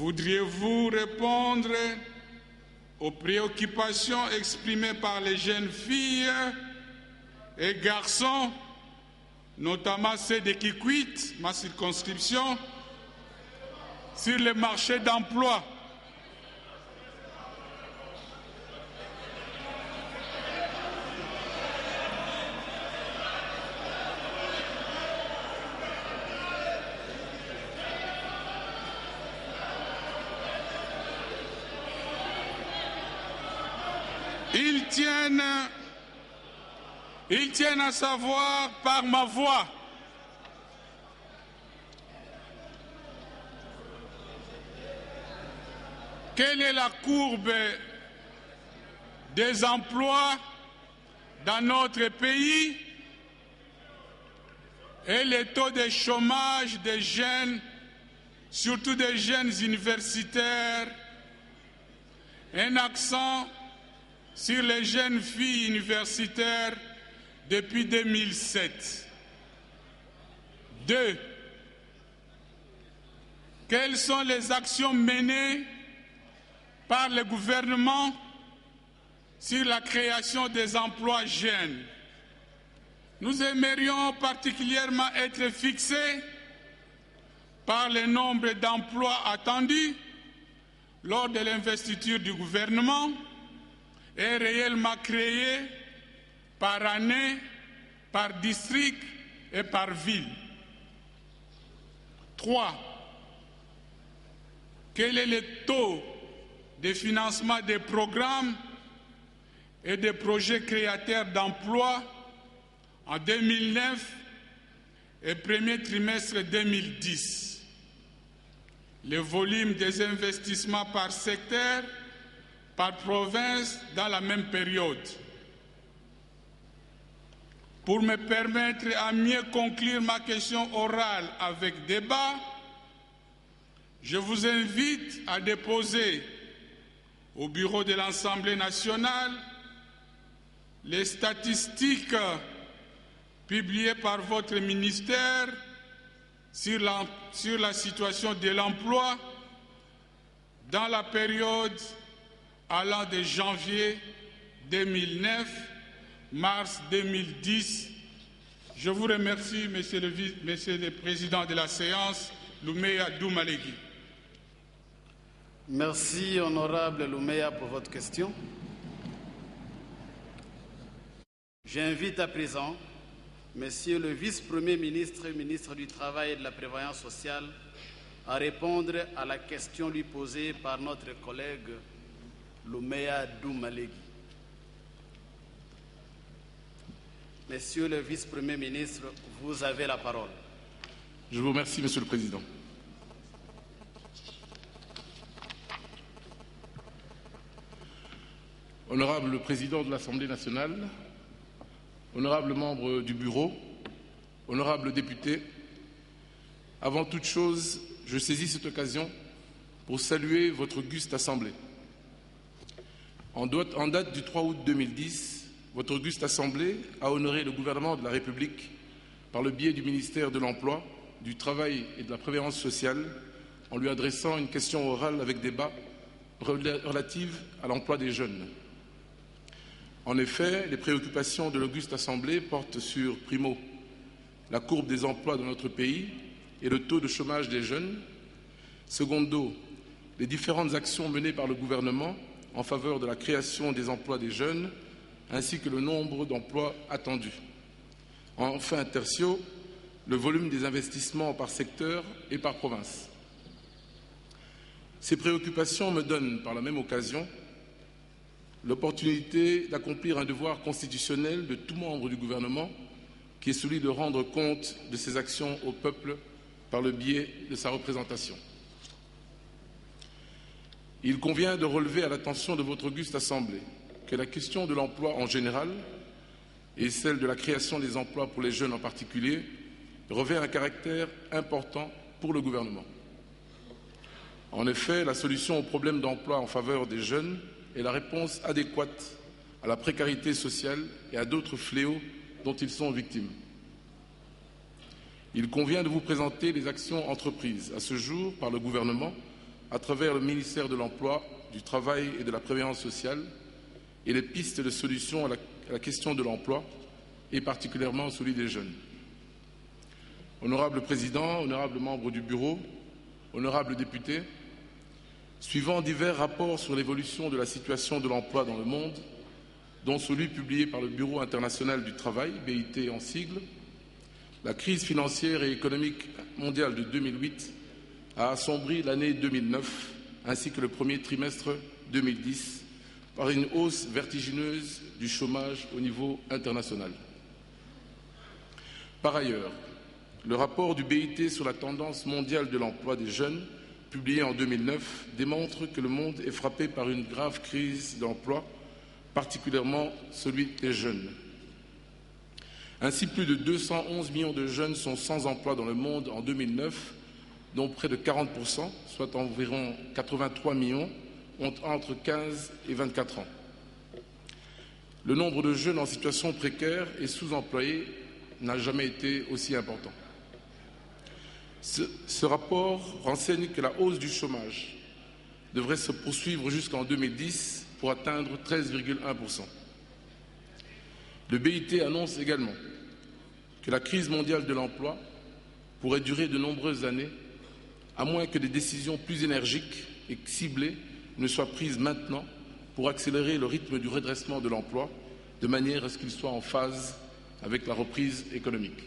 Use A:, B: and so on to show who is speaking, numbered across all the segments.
A: Voudriez-vous répondre aux préoccupations exprimées par les jeunes filles et garçons, notamment ceux de Kikwit, ma circonscription, sur le marché d'emploi? Ils tiennent à savoir par ma voix quelle est la courbe des emplois dans notre pays et le taux de chômage des jeunes, surtout des jeunes universitaires, un accent sur les jeunes filles universitaires depuis 2007. 2. Quelles sont les actions menées par le gouvernement sur la création des emplois jeunes? Nous aimerions particulièrement être fixés par le nombre d'emplois attendus lors de l'investiture du gouvernement et réellement créés par année, par district et par ville. 3. Quel est le taux de financement des programmes et des projets créateurs d'emplois en 2009 et premier trimestre 2010? Le volume des investissements par secteur, par province dans la même période. Pour me permettre à mieux conclure ma question orale avec débat, je vous invite à déposer au bureau de l'Assemblée nationale les statistiques publiées par votre ministère sur la situation de l'emploi dans la période allant de janvier 2009, mars 2010. Je vous remercie, Monsieur le Président de la séance, Loumeya Doumalégui.
B: Merci, Honorable Loumeya, pour votre question. J'invite à présent Monsieur le Vice-Premier ministre, ministre du Travail et de la Prévoyance sociale, à répondre à la question lui posée par notre collègue Loumeya Doumalégui. Monsieur le Vice-Premier ministre, vous avez la parole.
C: Je vous remercie, Monsieur le Président. Honorable Président de l'Assemblée nationale, honorables membres du Bureau, honorables députés, avant toute chose, je saisis cette occasion pour saluer votre auguste Assemblée. En date du 3 août 2010, votre auguste Assemblée a honoré le gouvernement de la République par le biais du ministère de l'Emploi, du Travail et de la Prévoyance sociale en lui adressant une question orale avec débat relative à l'emploi des jeunes. En effet, les préoccupations de l'auguste Assemblée portent sur, primo, la courbe des emplois dans notre pays et le taux de chômage des jeunes, secondo, les différentes actions menées par le gouvernement en faveur de la création des emplois des jeunes, ainsi que le nombre d'emplois attendus. Enfin, tertio, le volume des investissements par secteur et par province. Ces préoccupations me donnent, par la même occasion, l'opportunité d'accomplir un devoir constitutionnel de tout membre du gouvernement, qui est celui de rendre compte de ses actions au peuple par le biais de sa représentation. Il convient de relever à l'attention de votre auguste Assemblée que la question de l'emploi en général et celle de la création des emplois pour les jeunes en particulier revêt un caractère important pour le gouvernement. En effet, la solution au problème d'emploi en faveur des jeunes est la réponse adéquate à la précarité sociale et à d'autres fléaux dont ils sont victimes. Il convient de vous présenter les actions entreprises à ce jour par le gouvernement à travers le ministère de l'Emploi, du Travail et de la Prévoyance sociale et les pistes de solutions à la question de l'emploi et particulièrement celui des jeunes. Honorable Président, honorables membres du Bureau, honorables députés, suivant divers rapports sur l'évolution de la situation de l'emploi dans le monde, dont celui publié par le Bureau international du travail, BIT en sigle, la crise financière et économique mondiale de 2008 a assombri l'année 2009 ainsi que le premier trimestre 2010 par une hausse vertigineuse du chômage au niveau international. Par ailleurs, le rapport du BIT sur la tendance mondiale de l'emploi des jeunes, publié en 2009, démontre que le monde est frappé par une grave crise d'emploi, particulièrement celui des jeunes. Ainsi, plus de 211 millions de jeunes sont sans emploi dans le monde en 2009, dont près de 40%, soit environ 83 millions, ont entre 15 et 24 ans. Le nombre de jeunes en situation précaire et sous-employés n'a jamais été aussi important. Ce rapport renseigne que la hausse du chômage devrait se poursuivre jusqu'en 2010 pour atteindre 13,1%. Le BIT annonce également que la crise mondiale de l'emploi pourrait durer de nombreuses années, à moins que des décisions plus énergiques et ciblées ne soient prises maintenant pour accélérer le rythme du redressement de l'emploi, de manière à ce qu'il soit en phase avec la reprise économique.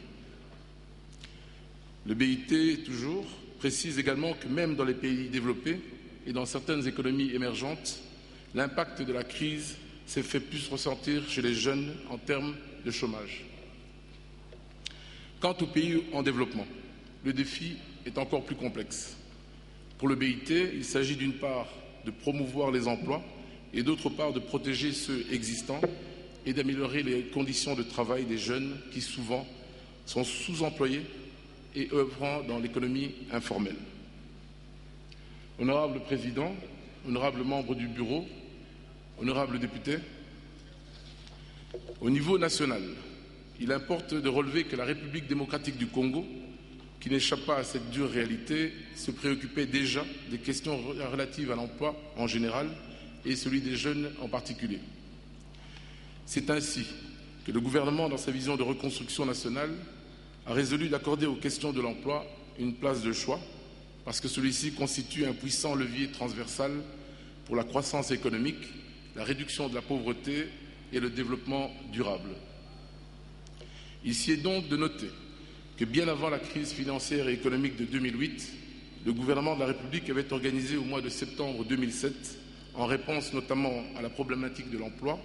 C: Le BIT, toujours, précise également que même dans les pays développés et dans certaines économies émergentes, l'impact de la crise s'est fait plus ressentir chez les jeunes en termes de chômage. Quant aux pays en développement, le défi est encore plus complexe. Pour le BIT, il s'agit d'une part de promouvoir les emplois et d'autre part de protéger ceux existants et d'améliorer les conditions de travail des jeunes qui souvent sont sous-employés et œuvrant dans l'économie informelle. Honorable Président, honorables membres du Bureau, honorables députés, au niveau national, il importe de relever que la République démocratique du Congo, qui n'échappe pas à cette dure réalité, se préoccupait déjà des questions relatives à l'emploi en général et celui des jeunes en particulier. C'est ainsi que le gouvernement, dans sa vision de reconstruction nationale, a résolu d'accorder aux questions de l'emploi une place de choix, parce que celui-ci constitue un puissant levier transversal pour la croissance économique, la réduction de la pauvreté et le développement durable. Ici est donc de noter que bien avant la crise financière et économique de 2008, le gouvernement de la République avait organisé au mois de septembre 2007, en réponse notamment à la problématique de l'emploi,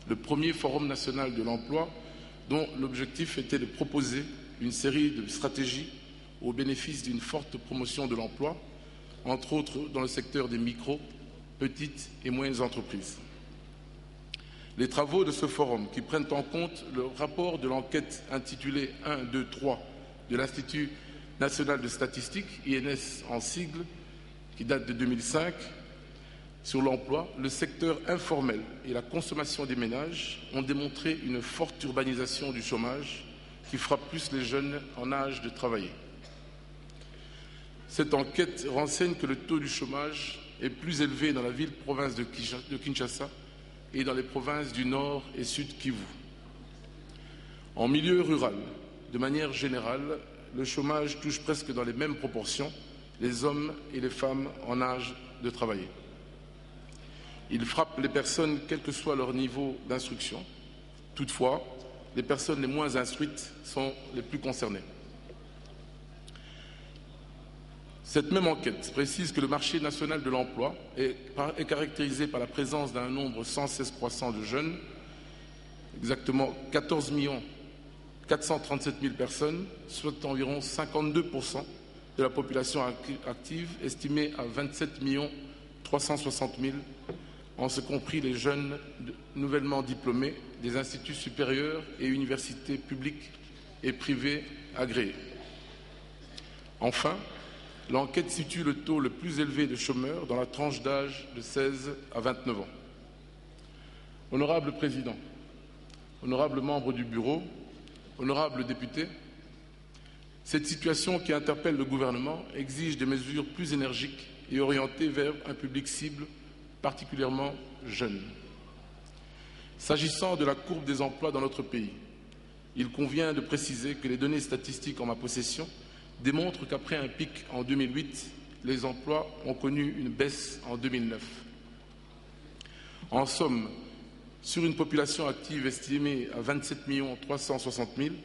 C: le premier Forum national de l'emploi, dont l'objectif était de proposer une série de stratégies au bénéfice d'une forte promotion de l'emploi, entre autres dans le secteur des micro, petites et moyennes entreprises. Les travaux de ce forum, qui prennent en compte le rapport de l'enquête intitulée 1, 2, 3 de l'Institut national de statistique, INS en sigle, qui date de 2005, sur l'emploi, le secteur informel et la consommation des ménages ont démontré une forte urbanisation du chômage qui frappe plus les jeunes en âge de travailler. Cette enquête renseigne que le taux du chômage est plus élevé dans la ville-province de Kinshasa et dans les provinces du Nord et Sud Kivu. En milieu rural, de manière générale, le chômage touche presque dans les mêmes proportions les hommes et les femmes en âge de travailler. Il frappe les personnes quel que soit leur niveau d'instruction. Toutefois, les personnes les moins instruites sont les plus concernées. Cette même enquête précise que le marché national de l'emploi est caractérisé par la présence d'un nombre sans cesse croissant de jeunes, exactement 14 437 000 personnes, soit environ 52% de la population active, estimée à 27 360 000, en ce compris les jeunes nouvellement diplômés des instituts supérieurs et universités publiques et privées agréées. Enfin, l'enquête situe le taux le plus élevé de chômeurs dans la tranche d'âge de 16 à 29 ans. Honorable Président, honorables membres du Bureau, honorables députés, cette situation qui interpelle le gouvernement exige des mesures plus énergiques et orientée vers un public cible particulièrement jeune. S'agissant de la courbe des emplois dans notre pays, il convient de préciser que les données statistiques en ma possession démontrent qu'après un pic en 2008, les emplois ont connu une baisse en 2009. En somme, sur une population active estimée à 27 360 000,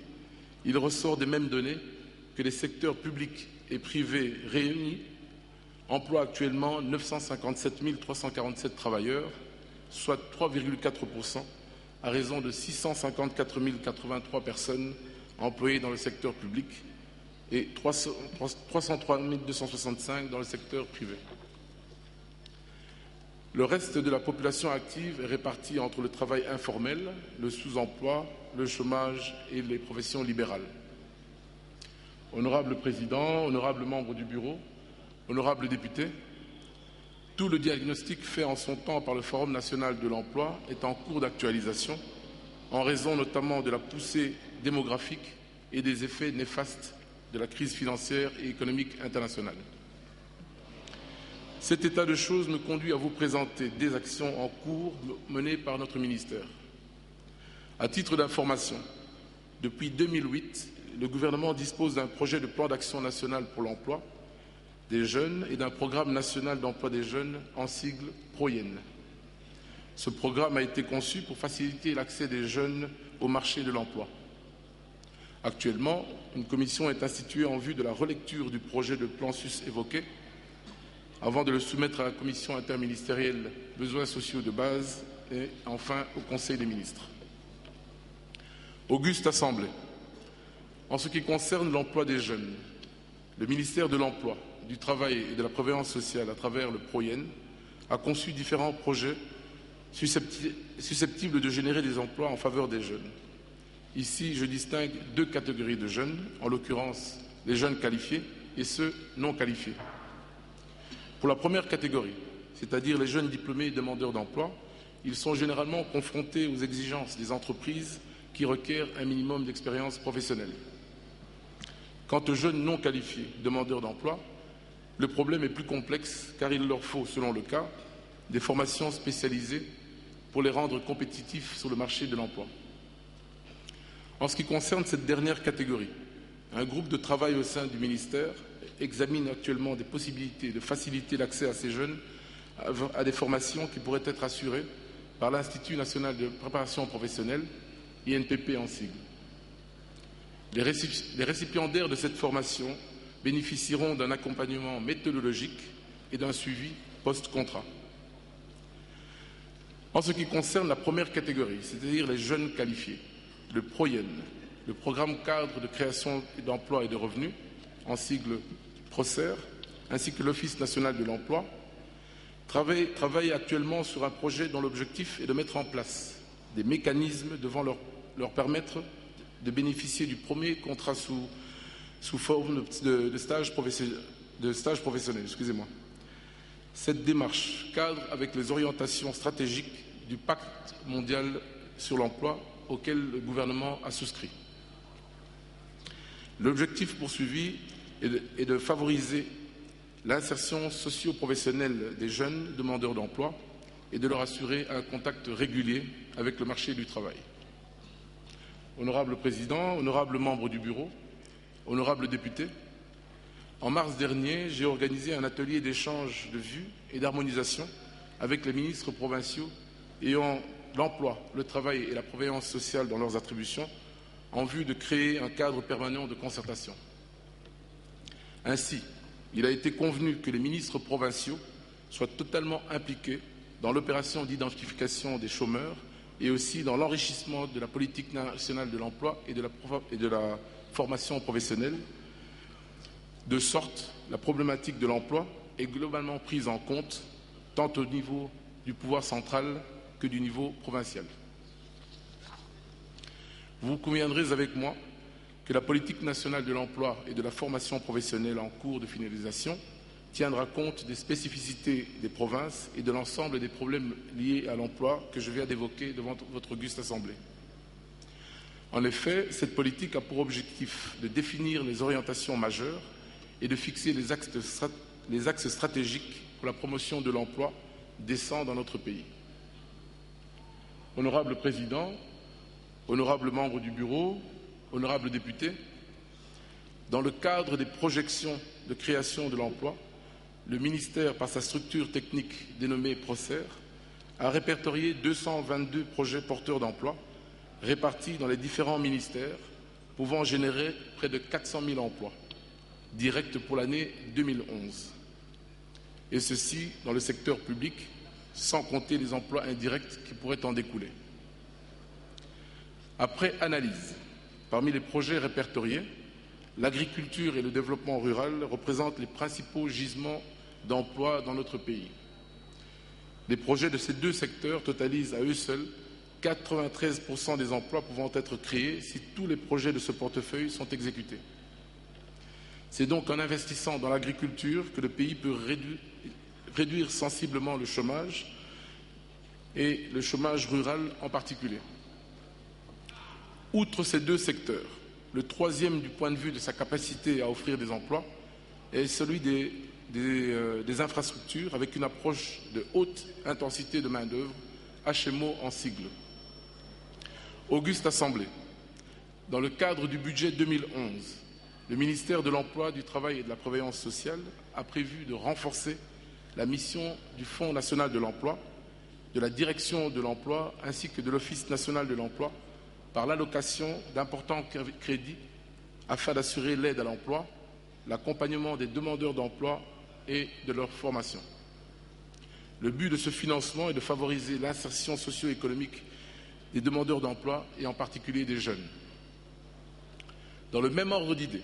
C: il ressort des mêmes données que les secteurs publics et privés réunis emploient actuellement 957 347 travailleurs, soit 3,4%, à raison de 654 083 personnes employées dans le secteur public et 303 265 dans le secteur privé. Le reste de la population active est réparti entre le travail informel, le sous-emploi, le chômage et les professions libérales. Honorable Président, honorables membres du Bureau, honorables députés, tout le diagnostic fait en son temps par le Forum national de l'emploi est en cours d'actualisation, en raison notamment de la poussée démographique et des effets néfastes de la crise financière et économique internationale. Cet état de choses me conduit à vous présenter des actions en cours menées par notre ministère. À titre d'information, depuis 2008, le gouvernement dispose d'un projet de plan d'action national pour l'emploi des jeunes et d'un programme national d'emploi des jeunes en sigle PROYEN. Ce programme a été conçu pour faciliter l'accès des jeunes au marché de l'emploi. Actuellement, une commission est instituée en vue de la relecture du projet de plan sus évoqué avant de le soumettre à la commission interministérielle besoins sociaux de base et enfin au Conseil des ministres. Auguste Assemblée, en ce qui concerne l'emploi des jeunes, le ministère de l'Emploi, du Travail et de la Prévoyance sociale à travers le PROYEN a conçu différents projets susceptibles de générer des emplois en faveur des jeunes. Ici, je distingue deux catégories de jeunes, en l'occurrence les jeunes qualifiés et ceux non qualifiés. Pour la première catégorie, c'est-à-dire les jeunes diplômés et demandeurs d'emploi, ils sont généralement confrontés aux exigences des entreprises qui requièrent un minimum d'expérience professionnelle. Quant aux jeunes non qualifiés, demandeurs d'emploi, le problème est plus complexe car il leur faut, selon le cas, des formations spécialisées pour les rendre compétitifs sur le marché de l'emploi. En ce qui concerne cette dernière catégorie, un groupe de travail au sein du ministère examine actuellement des possibilités de faciliter l'accès à ces jeunes à des formations qui pourraient être assurées par l'Institut national de préparation professionnelle, INPP en sigle. Les récipiendaires de cette formation bénéficieront d'un accompagnement méthodologique et d'un suivi post-contrat. En ce qui concerne la première catégorie, c'est-à-dire les jeunes qualifiés, le PROYEN, le programme cadre de création d'emplois et de revenus, en sigle PROCER, ainsi que l'Office national de l'emploi, travaillent actuellement sur un projet dont l'objectif est de mettre en place des mécanismes devant leur permettre de bénéficier du premier contrat sous forme de stage professionnel. Cette démarche cadre avec les orientations stratégiques du Pacte mondial sur l'emploi auquel le gouvernement a souscrit. L'objectif poursuivi est de favoriser l'insertion socio-professionnelle des jeunes demandeurs d'emploi et de leur assurer un contact régulier avec le marché du travail. Honorable Président, honorables membres du Bureau, honorables députés, en mars dernier, j'ai organisé un atelier d'échange de vues et d'harmonisation avec les ministres provinciaux ayant l'emploi, le travail et la prévoyance sociale dans leurs attributions en vue de créer un cadre permanent de concertation. Ainsi, il a été convenu que les ministres provinciaux soient totalement impliqués dans l'opération d'identification des chômeurs et aussi dans l'enrichissement de la politique nationale de l'emploi et de la formation professionnelle, de sorte la problématique de l'emploi est globalement prise en compte tant au niveau du pouvoir central que du niveau provincial. Vous conviendrez avec moi que la politique nationale de l'emploi et de la formation professionnelle en cours de finalisation tiendra compte des spécificités des provinces et de l'ensemble des problèmes liés à l'emploi que je viens d'évoquer devant votre auguste Assemblée. En effet, cette politique a pour objectif de définir les orientations majeures et de fixer les axes les axes stratégiques pour la promotion de l'emploi décent dans notre pays. Honorable Président, honorables membres du Bureau, honorables députés, dans le cadre des projections de création de l'emploi, le ministère, par sa structure technique dénommée PROCER, a répertorié 222 projets porteurs d'emploi répartis dans les différents ministères, pouvant générer près de 400 000 emplois directs pour l'année 2011. Et ceci dans le secteur public, sans compter les emplois indirects qui pourraient en découler. Après analyse, parmi les projets répertoriés, l'agriculture et le développement rural représentent les principaux gisements d'emplois dans notre pays. Les projets de ces deux secteurs totalisent à eux seuls 93% des emplois pouvant être créés si tous les projets de ce portefeuille sont exécutés. C'est donc en investissant dans l'agriculture que le pays peut réduire sensiblement le chômage, et le chômage rural en particulier. Outre ces deux secteurs, le troisième du point de vue de sa capacité à offrir des emplois est celui des infrastructures, avec une approche de haute intensité de main-d'œuvre, HMO en sigle. Auguste Assemblée, dans le cadre du budget 2011, le ministère de l'Emploi, du Travail et de la Prévoyance sociale a prévu de renforcer la mission du Fonds national de l'emploi, de la Direction de l'emploi ainsi que de l'Office national de l'emploi par l'allocation d'importants crédits afin d'assurer l'aide à l'emploi, l'accompagnement des demandeurs d'emploi et de leur formation. Le but de ce financement est de favoriser l'insertion socio-économique des demandeurs d'emploi et en particulier des jeunes. Dans le même ordre d'idées,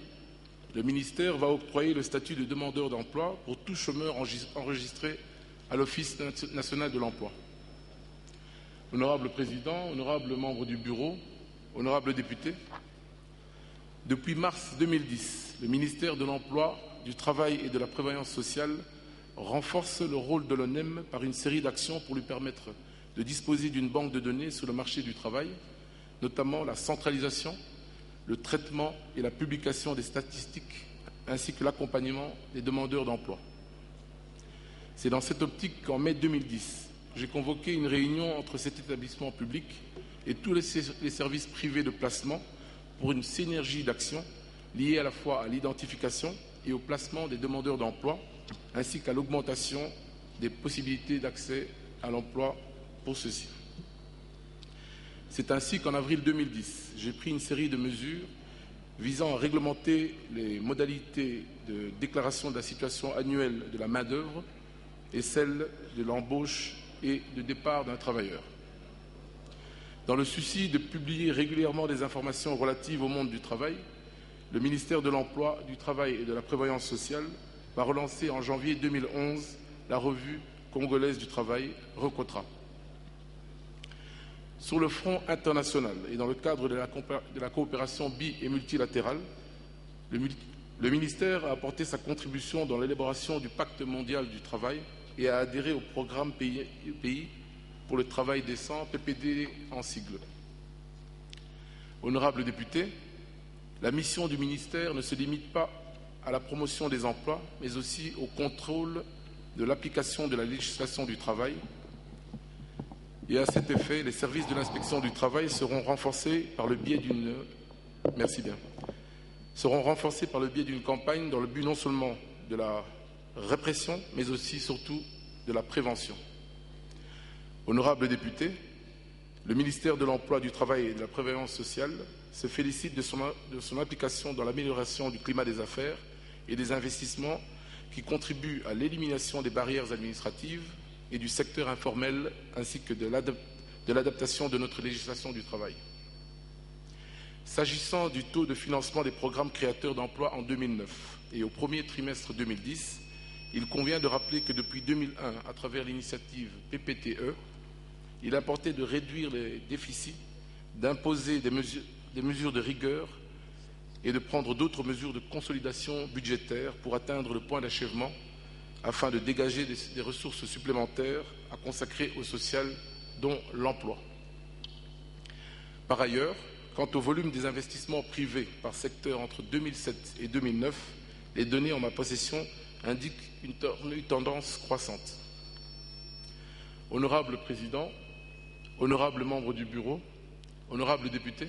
C: le ministère va octroyer le statut de demandeur d'emploi pour tout chômeur enregistré à l'Office national de l'emploi. Honorable Président, honorables membres du Bureau, honorables députés, depuis mars 2010, le ministère de l'Emploi, du Travail et de la Prévoyance sociale renforce le rôle de l'ONEM par une série d'actions pour lui permettre de disposer d'une banque de données sur le marché du travail, notamment la centralisation, le traitement et la publication des statistiques, ainsi que l'accompagnement des demandeurs d'emploi. C'est dans cette optique qu'en mai 2010, j'ai convoqué une réunion entre cet établissement public et tous les services privés de placement pour une synergie d'actions liée à la fois à l'identification et au placement des demandeurs d'emploi, ainsi qu'à l'augmentation des possibilités d'accès à l'emploi pour ceux-ci. C'est ainsi qu'en avril 2010, j'ai pris une série de mesures visant à réglementer les modalités de déclaration de la situation annuelle de la main-d'œuvre et celle de l'embauche et de départ d'un travailleur. Dans le souci de publier régulièrement des informations relatives au monde du travail, le ministère de l'Emploi, du Travail et de la Prévoyance sociale va relancer en janvier 2011 la revue congolaise du travail, Recotra. Sur le front international et dans le cadre de la coopération bi- et multilatérale, le ministère a apporté sa contribution dans l'élaboration du Pacte mondial du travail et a adhéré au programme pays pour le travail décent, PPD en sigle. Honorables députés, la mission du ministère ne se limite pas à la promotion des emplois, mais aussi au contrôle de l'application de la législation du travail. Et à cet effet, les services de l'inspection du travail seront renforcés par le biais d'une campagne dans le but non seulement de la répression, mais aussi surtout de la prévention. Honorables députés, le ministère de l'Emploi, du Travail et de la Prévoyance sociale se félicite de son implication dans l'amélioration du climat des affaires et des investissements qui contribuent à l'élimination des barrières administratives et du secteur informel, ainsi que de l'adaptation de notre législation du travail. S'agissant du taux de financement des programmes créateurs d'emplois en 2009 et au premier trimestre 2010, il convient de rappeler que depuis 2001, à travers l'initiative PPTE, il a importé de réduire les déficits, d'imposer des mesures de rigueur et de prendre d'autres mesures de consolidation budgétaire pour atteindre le point d'achèvement afin de dégager des ressources supplémentaires à consacrer au social, dont l'emploi. Par ailleurs, quant au volume des investissements privés par secteur entre 2007 et 2009, les données en ma possession indiquent une tendance croissante. Honorable Président, honorables membres du Bureau, honorables députés,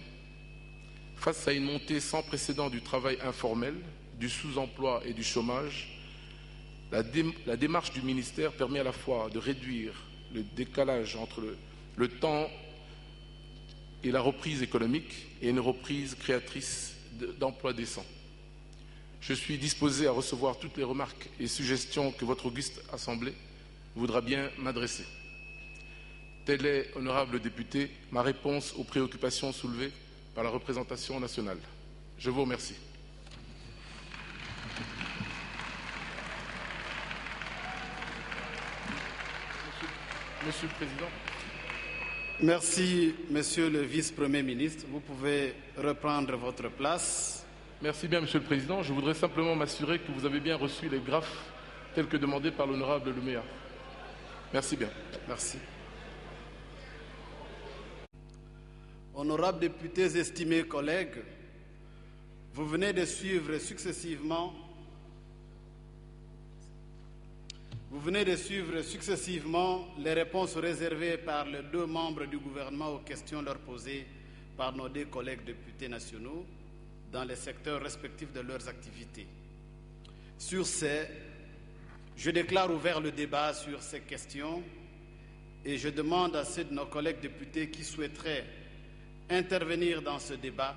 C: face à une montée sans précédent du travail informel, du sous-emploi et du chômage, la démarche du ministère permet à la fois de réduire le décalage entre le temps et la reprise économique et une reprise créatrice d'emplois décents. Je suis disposé à recevoir toutes les remarques et suggestions que votre auguste Assemblée voudra bien m'adresser. Telle est, honorable député, ma réponse aux préoccupations soulevées par la représentation nationale. Je vous remercie. Monsieur le Président.
B: Merci, Monsieur le Vice-Premier ministre. Vous pouvez reprendre votre place.
C: Merci bien, Monsieur le Président. Je voudrais simplement m'assurer que vous avez bien reçu les graphes tels que demandés par l'honorable Louméa. Merci bien.
B: Merci. Honorables députés, estimés collègues, vous venez de suivre successivement les réponses réservées par les deux membres du gouvernement aux questions leur posées par nos deux collègues députés nationaux dans les secteurs respectifs de leurs activités. Sur ce, je déclare ouvert le débat sur ces questions et je demande à ceux de nos collègues députés qui souhaiteraient intervenir dans ce débat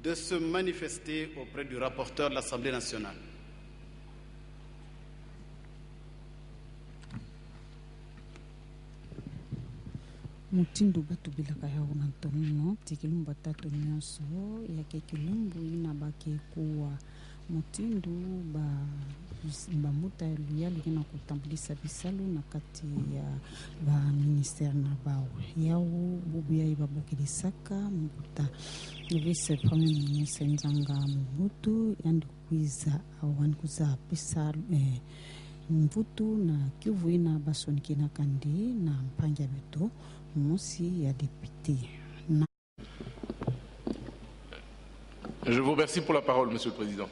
B: de se manifester auprès du rapporteur de l'Assemblée nationale.
D: Mutindo batu bilaka ya unantono tikilumba tatu nyonso ya kekilumbu inabaki kuwa mutindo ba muta ya lugina kutambulisa bisalu na kati ya ba ministère na bao yao bubia ibabukilisaka mbuta vice premier ministre Nzanga Mobutu yandikuiza awanikuza bisalu mvutu na Kivu ina basonikina kandi na mpanja beto Monsieur le député.
C: Je vous remercie pour la parole, Monsieur le Président.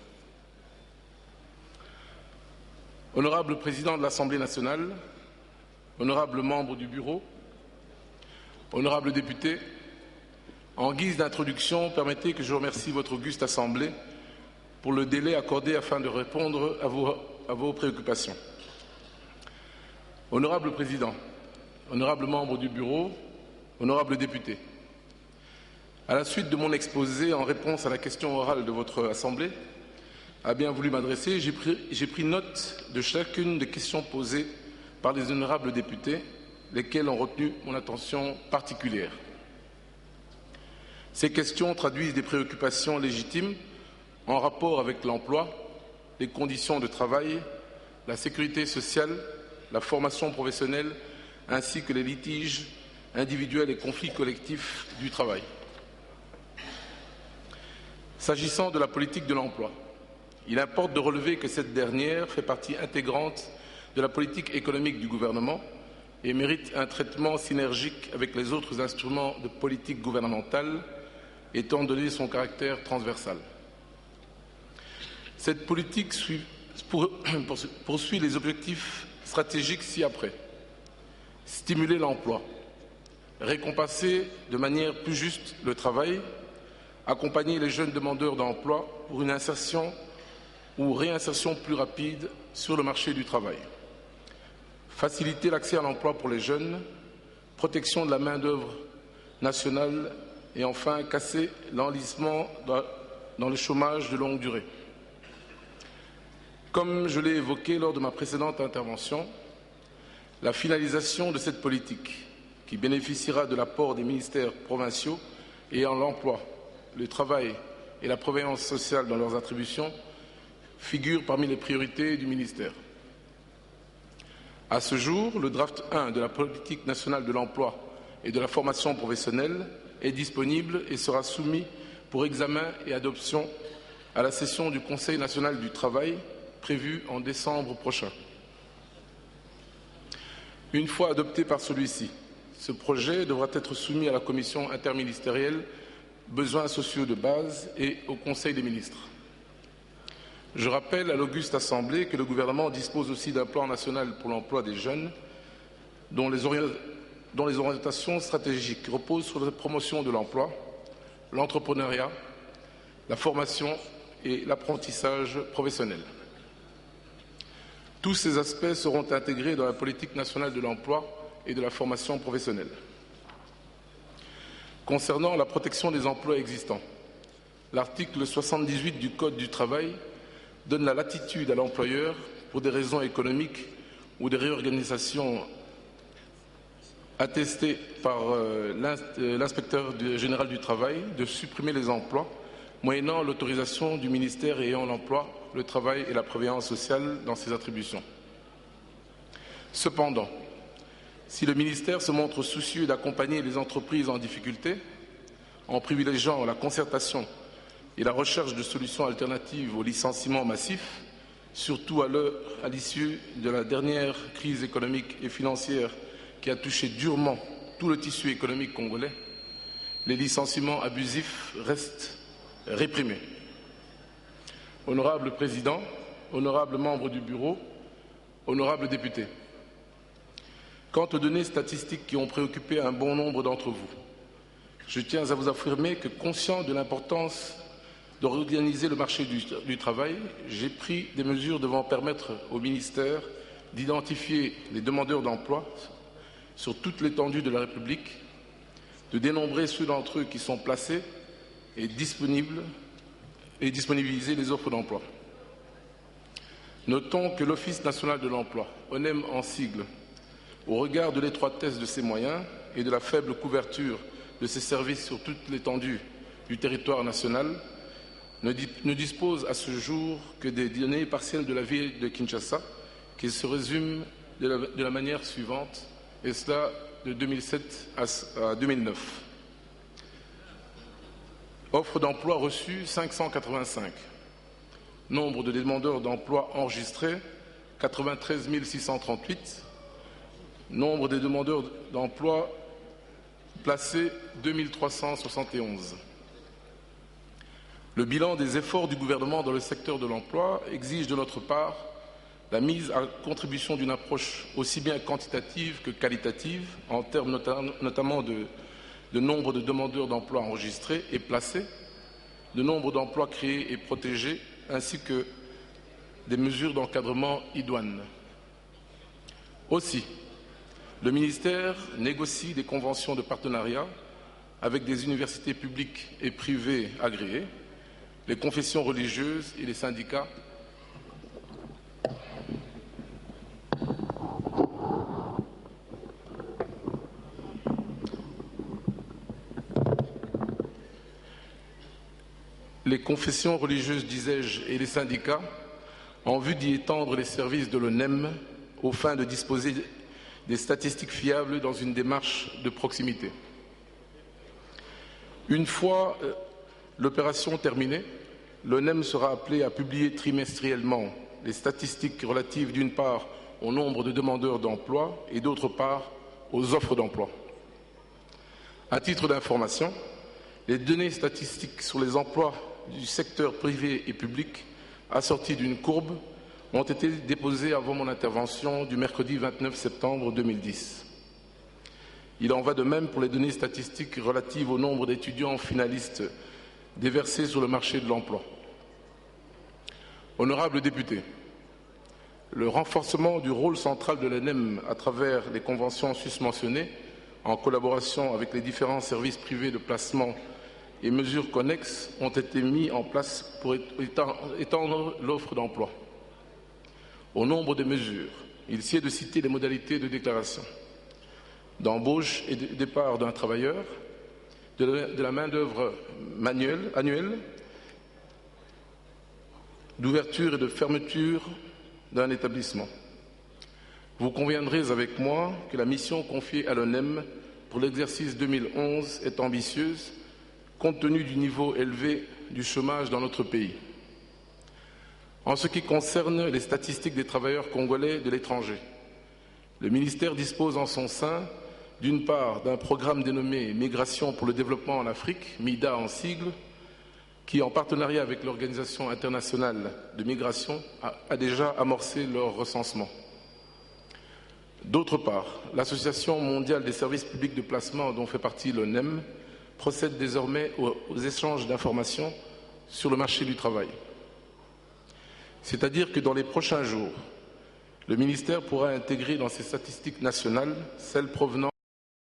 C: Honorable Président de l'Assemblée nationale, honorables membres du Bureau, honorables députés, en guise d'introduction, permettez que je remercie votre auguste Assemblée pour le délai accordé afin de répondre à vos préoccupations. Honorable Président, honorables membres du Bureau, honorables députés, à la suite de mon exposé en réponse à la question orale de votre Assemblée, a bien voulu m'adresser, j'ai pris note de chacune des questions posées par les honorables députés, lesquelles ont retenu mon attention particulière. Ces questions traduisent des préoccupations légitimes en rapport avec l'emploi, les conditions de travail, la sécurité sociale, la formation professionnelle, ainsi que les litiges individuels et conflits collectifs du travail. S'agissant de la politique de l'emploi, il importe de relever que cette dernière fait partie intégrante de la politique économique du gouvernement et mérite un traitement synergique avec les autres instruments de politique gouvernementale, étant donné son caractère transversal. Cette politique poursuit les objectifs stratégiques ci-après. Stimuler l'emploi, récompenser de manière plus juste le travail, accompagner les jeunes demandeurs d'emploi pour une insertion ou réinsertion plus rapide sur le marché du travail, faciliter l'accès à l'emploi pour les jeunes, protection de la main-d'œuvre nationale et enfin casser l'enlisement dans le chômage de longue durée. Comme je l'ai évoqué lors de ma précédente intervention, la finalisation de cette politique, qui bénéficiera de l'apport des ministères provinciaux ayant l'emploi, le travail et la prévoyance sociale dans leurs attributions, figure parmi les priorités du ministère. À ce jour, le draft 1 de la politique nationale de l'emploi et de la formation professionnelle est disponible et sera soumis pour examen et adoption à la session du Conseil national du travail prévue en décembre prochain. Une fois adopté par celui-ci, ce projet devra être soumis à la commission interministérielle Besoins sociaux de base et au Conseil des ministres. Je rappelle à l'auguste Assemblée que le gouvernement dispose aussi d'un plan national pour l'emploi des jeunes dont les orientations stratégiques reposent sur la promotion de l'emploi, l'entrepreneuriat, la formation et l'apprentissage professionnel. Tous ces aspects seront intégrés dans la politique nationale de l'emploi et de la formation professionnelle. Concernant la protection des emplois existants, l'article 78 du Code du travail donne la latitude à l'employeur, pour des raisons économiques ou des réorganisations attestées par l'inspecteur général du travail, de supprimer les emplois, moyennant l'autorisation du ministère ayant l'emploi, le travail et la prévoyance sociale dans ses attributions. Cependant, si le ministère se montre soucieux d'accompagner les entreprises en difficulté, en privilégiant la concertation et la recherche de solutions alternatives au licenciement massif, surtout à l'issue de la dernière crise économique et financière qui a touché durement tout le tissu économique congolais, les licenciements abusifs restent réprimés. Honorable Président, honorables membres du Bureau, honorables députés, quant aux données statistiques qui ont préoccupé un bon nombre d'entre vous, je tiens à vous affirmer que, conscient de l'importance de réorganiser le marché du travail, j'ai pris des mesures devant permettre au ministère d'identifier les demandeurs d'emploi sur toute l'étendue de la République, de dénombrer ceux d'entre eux qui sont placés et disponibles et disponibiliser les offres d'emploi. Notons que l'Office national de l'emploi, ONEM en sigle, au regard de l'étroitesse de ses moyens et de la faible couverture de ses services sur toute l'étendue du territoire national, ne dispose à ce jour que des données partielles de la ville de Kinshasa, qui se résument de la manière suivante, et cela de 2007 à 2009. Offre d'emploi reçue 585. Nombre de demandeurs d'emploi enregistrés 93 638. Nombre de demandeurs d'emploi placés 2371. Le bilan des efforts du gouvernement dans le secteur de l'emploi exige de notre part la mise à contribution d'une approche aussi bien quantitative que qualitative, en termes notamment de nombre de demandeurs d'emploi enregistrés et placés, de nombre d'emplois créés et protégés, ainsi que des mesures d'encadrement idoines. Aussi, le ministère négocie des conventions de partenariat avec des universités publiques et privées agréées, les confessions religieuses et les syndicats disais-je, et les syndicats, en vue d'y étendre les services de l'ONEM aux fins de disposer des statistiques fiables dans une démarche de proximité. Une fois l'opération terminée, l'ONEM sera appelé à publier trimestriellement les statistiques relatives d'une part au nombre de demandeurs d'emploi et d'autre part aux offres d'emploi. À titre d'information, les données statistiques sur les emplois du secteur privé et public, assorties d'une courbe, ont été déposées avant mon intervention du mercredi 29 septembre 2010. Il en va de même pour les données statistiques relatives au nombre d'étudiants finalistes déversés sur le marché de l'emploi. Honorables députés, le renforcement du rôle central de l'ONEM à travers les conventions susmentionnées, en collaboration avec les différents services privés de placement et mesures connexes, ont été mis en place pour étendre l'offre d'emploi. Au nombre de mesures, il sied de citer les modalités de déclaration, d'embauche et de départ d'un travailleur, de la main-d'œuvre annuelle, d'ouverture et de fermeture d'un établissement. Vous conviendrez avec moi que la mission confiée à l'ONEM pour l'exercice 2011 est ambitieuse, compte tenu du niveau élevé du chômage dans notre pays. En ce qui concerne les statistiques des travailleurs congolais de l'étranger, le ministère dispose en son sein, d'une part, d'un programme dénommé Migration pour le développement en Afrique, MIDA en sigle, qui, en partenariat avec l'Organisation internationale de migration, a déjà amorcé leur recensement. D'autre part, l'Association mondiale des services publics de placement, dont fait partie l'ONEM, procède désormais aux échanges d'informations sur le marché du travail. C'est-à-dire que dans les prochains jours, le ministère pourra intégrer dans ses statistiques nationales celles provenant